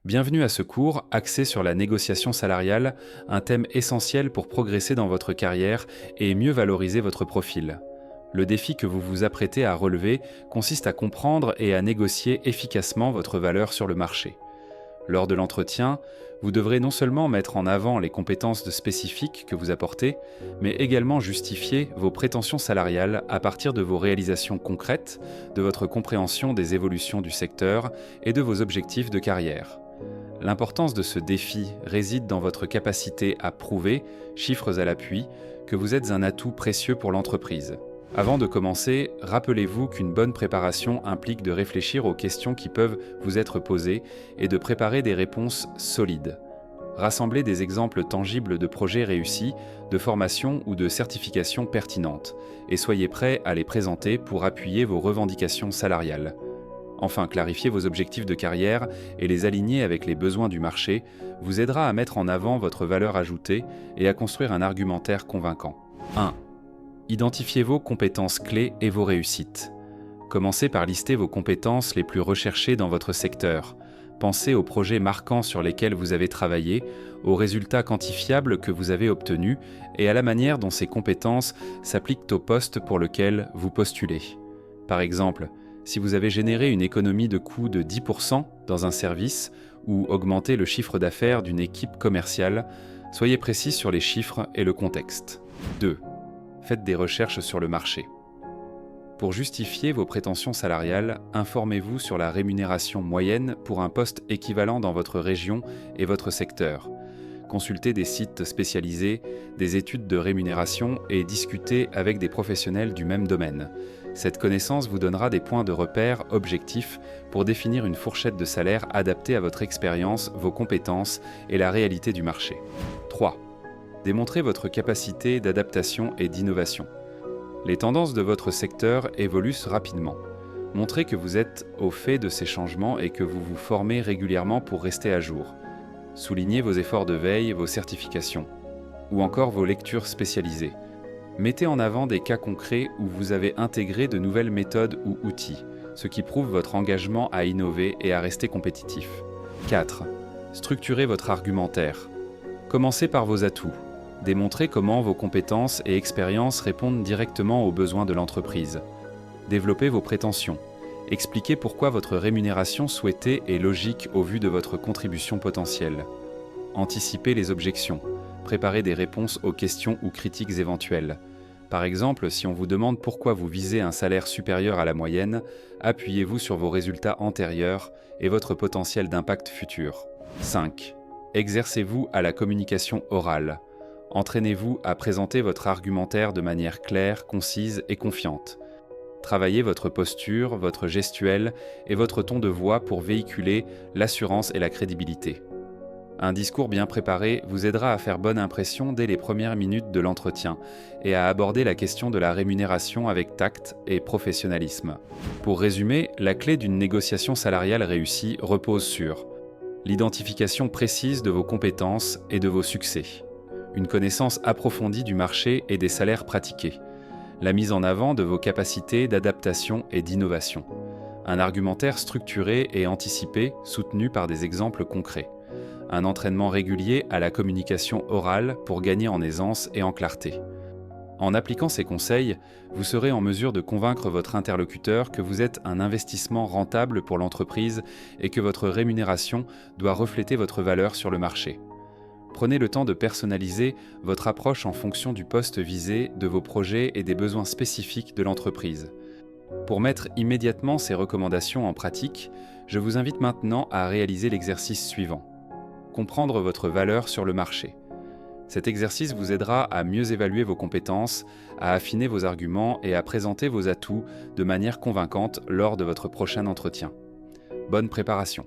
Bienvenue à ce cours axé sur la négociation salariale, un thème essentiel pour progresser dans votre carrière et mieux valoriser votre profil. Le défi que vous vous apprêtez à relever consiste à comprendre et à négocier efficacement votre valeur sur le marché. Lors de l'entretien, vous devrez non seulement mettre en avant les compétences spécifiques que vous apportez, mais également justifier vos prétentions salariales à partir de vos réalisations concrètes, de votre compréhension des évolutions du secteur et de vos objectifs de carrière. L'importance de ce défi réside dans votre capacité à prouver, chiffres à l'appui, que vous êtes un atout précieux pour l'entreprise. Avant de commencer, rappelez-vous qu'une bonne préparation implique de réfléchir aux questions qui peuvent vous être posées et de préparer des réponses solides. Rassemblez des exemples tangibles de projets réussis, de formations ou de certifications pertinentes, et soyez prêts à les présenter pour appuyer vos revendications salariales. Enfin, clarifier vos objectifs de carrière et les aligner avec les besoins du marché vous aidera à mettre en avant votre valeur ajoutée et à construire un argumentaire convaincant. 1. Identifiez vos compétences clés et vos réussites. Commencez par lister vos compétences les plus recherchées dans votre secteur. Pensez aux projets marquants sur lesquels vous avez travaillé, aux résultats quantifiables que vous avez obtenus et à la manière dont ces compétences s'appliquent au poste pour lequel vous postulez. Par exemple, si vous avez généré une économie de coût de 10% dans un service ou augmenté le chiffre d'affaires d'une équipe commerciale, soyez précis sur les chiffres et le contexte. 2. Faites des recherches sur le marché. Pour justifier vos prétentions salariales, informez-vous sur la rémunération moyenne pour un poste équivalent dans votre région et votre secteur. Consultez des sites spécialisés, des études de rémunération et discutez avec des professionnels du même domaine. Cette connaissance vous donnera des points de repère objectifs pour définir une fourchette de salaire adaptée à votre expérience, vos compétences et la réalité du marché. 3. Démontrez votre capacité d'adaptation et d'innovation. Les tendances de votre secteur évoluent rapidement. Montrez que vous êtes au fait de ces changements et que vous vous formez régulièrement pour rester à jour. Soulignez vos efforts de veille, vos certifications, ou encore vos lectures spécialisées. Mettez en avant des cas concrets où vous avez intégré de nouvelles méthodes ou outils, ce qui prouve votre engagement à innover et à rester compétitif. 4. Structurez votre argumentaire. Commencez par vos atouts. Démontrez comment vos compétences et expériences répondent directement aux besoins de l'entreprise. Développez vos prétentions. Expliquez pourquoi votre rémunération souhaitée est logique au vu de votre contribution potentielle. Anticipez les objections. Préparez des réponses aux questions ou critiques éventuelles. Par exemple, si on vous demande pourquoi vous visez un salaire supérieur à la moyenne, appuyez-vous sur vos résultats antérieurs et votre potentiel d'impact futur. 5. Exercez-vous à la communication orale. Entraînez-vous à présenter votre argumentaire de manière claire, concise et confiante. Travaillez votre posture, votre gestuelle et votre ton de voix pour véhiculer l'assurance et la crédibilité. Un discours bien préparé vous aidera à faire bonne impression dès les premières minutes de l'entretien et à aborder la question de la rémunération avec tact et professionnalisme. Pour résumer, la clé d'une négociation salariale réussie repose sur l'identification précise de vos compétences et de vos succès, une connaissance approfondie du marché et des salaires pratiqués, la mise en avant de vos capacités d'adaptation et d'innovation, un argumentaire structuré et anticipé soutenu par des exemples concrets, un entraînement régulier à la communication orale pour gagner en aisance et en clarté. En appliquant ces conseils, vous serez en mesure de convaincre votre interlocuteur que vous êtes un investissement rentable pour l'entreprise et que votre rémunération doit refléter votre valeur sur le marché. Prenez le temps de personnaliser votre approche en fonction du poste visé, de vos projets et des besoins spécifiques de l'entreprise. Pour mettre immédiatement ces recommandations en pratique, je vous invite maintenant à réaliser l'exercice suivant. Comprendre votre valeur sur le marché. Cet exercice vous aidera à mieux évaluer vos compétences, à affiner vos arguments et à présenter vos atouts de manière convaincante lors de votre prochain entretien. Bonne préparation!